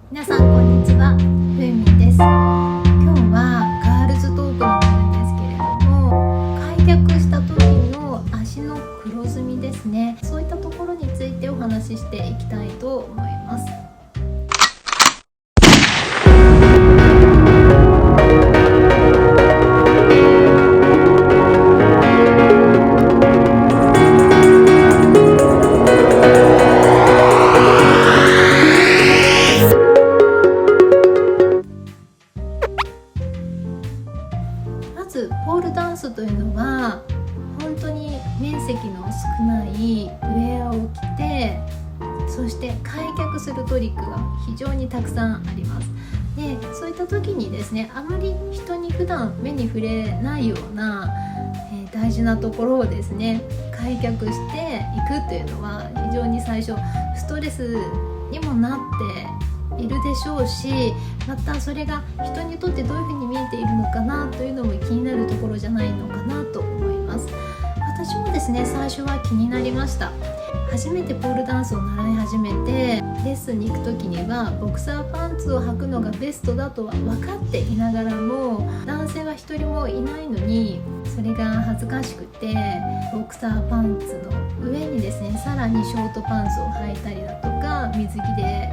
皆さんこんにちは、ふーみんです。今日はガールズトークになるんですけれども、開脚した時の足の黒ずみですね、そういったところについてお話ししていきたいと思います。まずポールダンスというのは本当に面積の少ないウェアを着て、そして開脚するトリックが非常にたくさんあります。で、そういった時にですね、あまり人に普段目に触れないような、大事なところをですね、開脚していくというのは非常に最初ストレスにもなっているでしょうし、またそれが人にとってどういうふうに見えているのかなというのも気になるところじゃないのかなと思います。私もですね、最初は気になりました。初めてポールダンスを習い始めて、レッスンに行く時にはボクサーパンツを履くのがベストだとは分かっていながらも、男性は一人もいないのにそれが恥ずかしくて、ボクサーパンツの上にですね、さらにショートパンツを履いたりだとか、水着で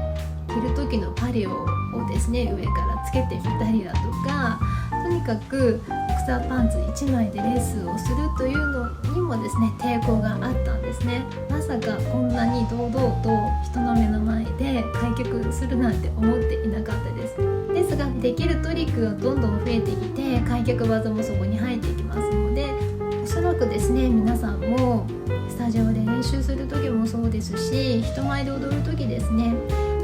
着る時のパレオをですね、上からつけてみたりだとか、とにかくボクサーパンツ1枚でレッスンをするというのにもですね、抵抗があったんですね。まさかこんなに堂々と人の目の前で開脚するなんて思っていなかったです。ですが、できるトリックがどんどん増えてきて、開脚技もそこに入っていきますので、おそらくですね、皆さんもスタジオで練習する時もそうですし、人前で踊る時ですね、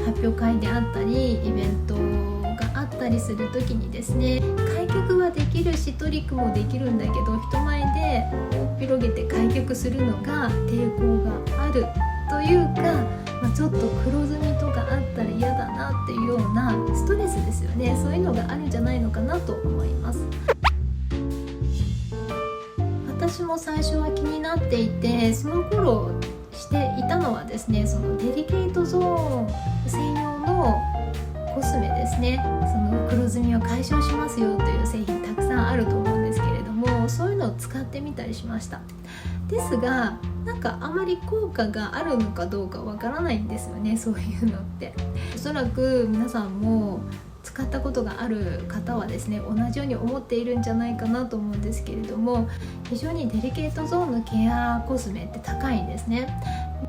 発表会であったりイベントがあったりする時にですね、開脚はできるしトリックもできるんだけど、人前で大っ広げて開脚するのが抵抗があるというか、ちょっと黒ずみとかあったら嫌だなっていうようなストレスですよね。そういうのがあるんじゃないのかなと思います。私も最初は気になっていて、その頃していたのはですね、そのデリケートゾーン専用のコスメですね。その黒ずみを解消しますよという製品たくさんあると思うんですけれども、そういうのを使ってみたりしました。ですが、なんかあまり効果があるのかどうかわからないんですよね、そういうのって。おそらく皆さんも使ったことがある方はですね、同じように思っているんじゃないかなと思うんですけれども、非常にデリケートゾーンのケアコスメって高いんですね。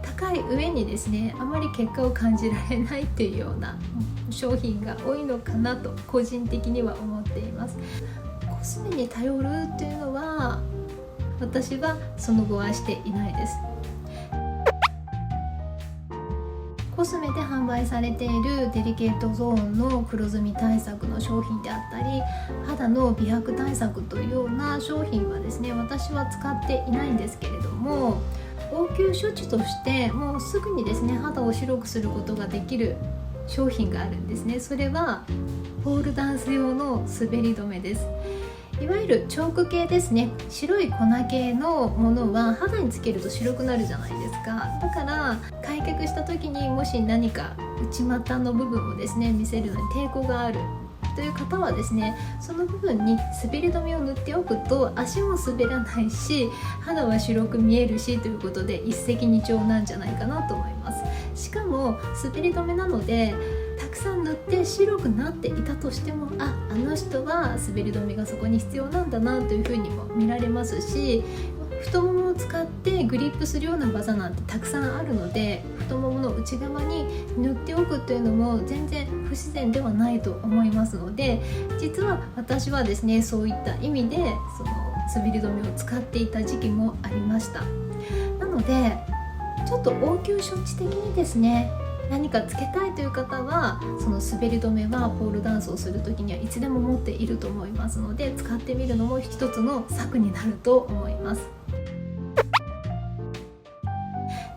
高い上にですね、あまり結果を感じられないっていうような商品が多いのかなと個人的には思っています。コスメに頼るっていうのは私はその後はしていないです。コスメで販売されているデリケートゾーンの黒ずみ対策の商品であったり、肌の美白対策というような商品はですね、私は使っていないんですけれども、応急処置としてもうすぐにですね、肌を白くすることができる商品があるんですね。それはポールダンス用の滑り止めです。いわゆるチョーク系ですね。白い粉系のものは肌につけると白くなるじゃないですか。だから開脚した時にもし何か内股の部分をですね見せるのに抵抗があるという方はですね、その部分に滑り止めを塗っておくと足も滑らないし、肌は白く見えるしということで一石二鳥なんじゃないかなと思います。しかも滑り止めなので、たくさん塗って白くなっていたとしても、あの人は滑り止めがそこに必要なんだなというふうにも見られますし、太ももを使ってグリップするような技なんてたくさんあるので、太ももの内側に塗っておくというのも全然不自然ではないと思いますので、実は私はですね、そういった意味でその滑り止めを使っていた時期もありました。なのでちょっと応急処置的にですね、何かつけたいという方は、その滑り止めはポールダンスをする時にはいつでも持っていると思いますので、使ってみるのも一つの策になると思います。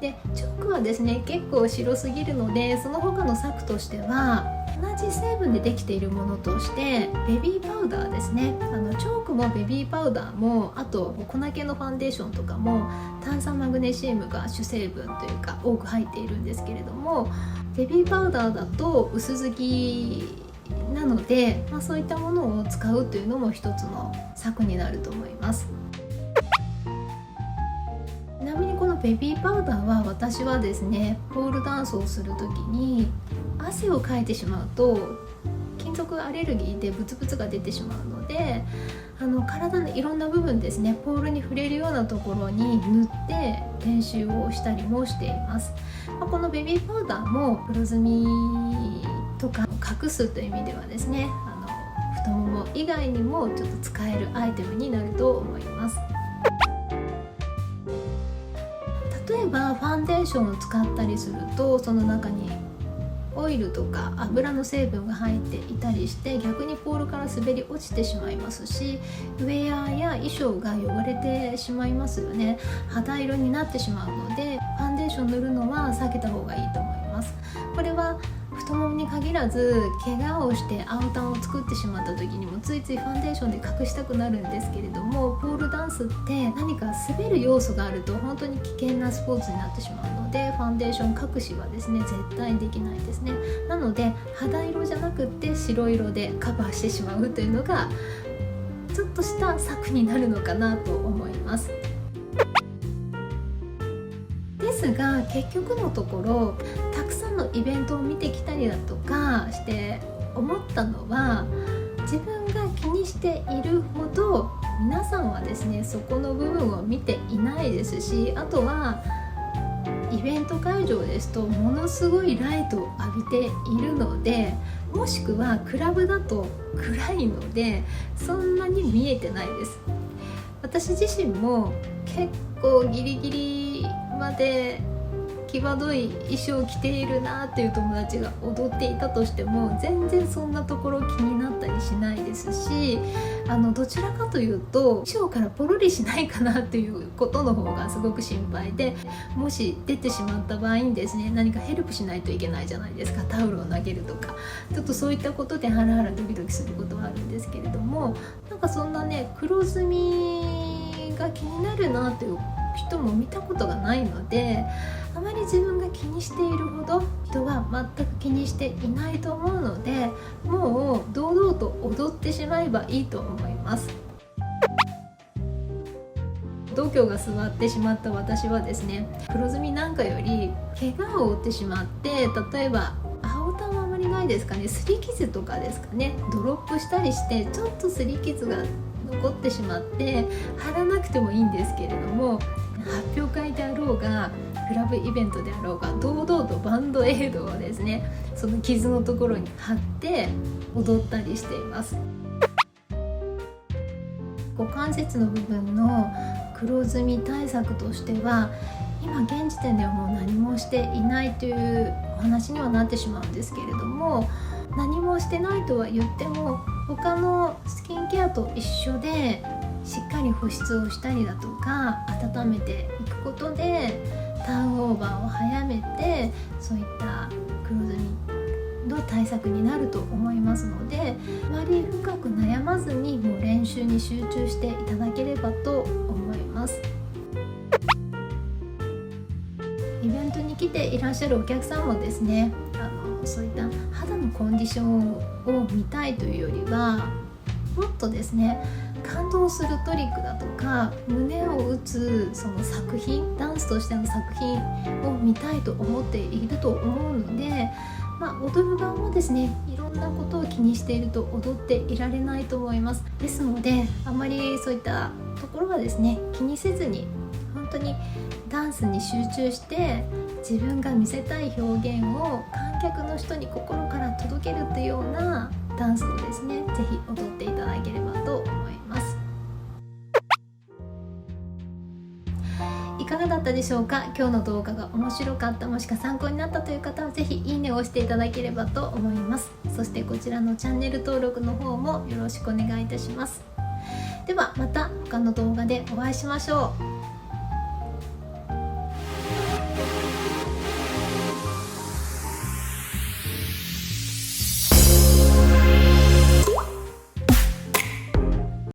で、チョークはですね、結構白すぎるので、その他の策としては同じ成分でできているものとしてベビーパウダーですね。チョークもベビーパウダーも、あと粉系のファンデーションとかも炭酸マグネシウムが主成分というか多く入っているんですけれども、ベビーパウダーだと薄づきなので、そういったものを使うというのも一つの策になると思います。ちなみにこのベビーパウダーは、私はですねポールダンスをする時に汗をかいてしまうと金属アレルギーでブツブツが出てしまうので、体のいろんな部分ですね、ポールに触れるようなところに塗って練習をしたりもしています。このベビーパウダーも黒ずみとか隠すという意味ではですね、太もも以外にもちょっと使えるアイテムになると思います。例えばファンデーションを使ったりすると、その中にオイルとか油の成分が入っていたりして、逆にポールから滑り落ちてしまいますし、ウェアや衣装が汚れてしまいますよね。肌色になってしまうので、ファンデーション塗るのは避けた方がいいと思います。これは太ももに限らず、怪我をしてアウターを作ってしまった時にもついついファンデーションで隠したくなるんですけれども、ポールダンスって何か滑る要素があると本当に危険なスポーツになってしまうので、ファンデーション隠しはですね絶対できないですね。なので肌色じゃなくって白色でカバーしてしまうというのがちょっとした策になるのかなと思います。ですが結局のところ、たくさんのイベントを見てきたりだとかして思ったのは、自分が気にしているほど皆さんはですねそこの部分を見ていないですし、あとはイベント会場ですとものすごいライトを浴びているので、もしくはクラブだと暗いのでそんなに見えてないです。私自身も結構ギリギリまで際どい衣装を着ているなっていう友達が踊っていたとしても、全然そんなところ気になったりしないですし、どちらかというと衣装からポロリしないかなっていうことの方がすごく心配で、もし出てしまった場合にですね、何かヘルプしないといけないじゃないですか。タオルを投げるとか、ちょっとそういったことでハラハラドキドキすることはあるんですけれども、なんかそんなね黒ずみが気になるなっていう人も見たことがないので、あまり自分が気にしているほど人は全く気にしていないと思うので、もう堂々と踊ってしまえばいいと思います。度胸が座ってしまった私はですね、黒ずみなんかより怪我を負ってしまって、例えば青タンはあまりないですかね、擦り傷とかですかね、ドロップしたりしてちょっと擦り傷が残ってしまって貼らなくてもいいんですけれども、発表会であろうがクラブイベントであろうが堂々とバンドエイドをですねその傷のところに貼って踊ったりしています。股関節の部分の黒ずみ対策としては、今現時点ではもう何もしていないというお話にはなってしまうんですけれども、何もしてないとは言っても他のスキンケアと一緒でしっかり保湿をしたりだとか温めていくことでターンオーバーを早めて、そういった黒ずみの対策になると思いますので、あまり深く悩まずにもう練習に集中していただければと思います。イベントに来ていらっしゃるお客さんもですね、そういった肌のコンディションを見たいというよりは、もっとですね感動するトリックだとか胸を打つその作品、ダンスとしての作品を見たいと思っていると思うので、踊る側もですねいろんなことを気にしていると踊っていられないと思います。ですのであまりそういったところはですね気にせずに、本当にダンスに集中して自分が見せたい表現を観客の人に心から届けるというようなダンスをですねぜひ踊っていただければと思います。いかがだったでしょうか。今日の動画が面白かった、もしくは参考になったという方はぜひいいねを押していただければと思います。そしてこちらのチャンネル登録の方もよろしくお願いいたします。ではまた他の動画でお会いしましょう。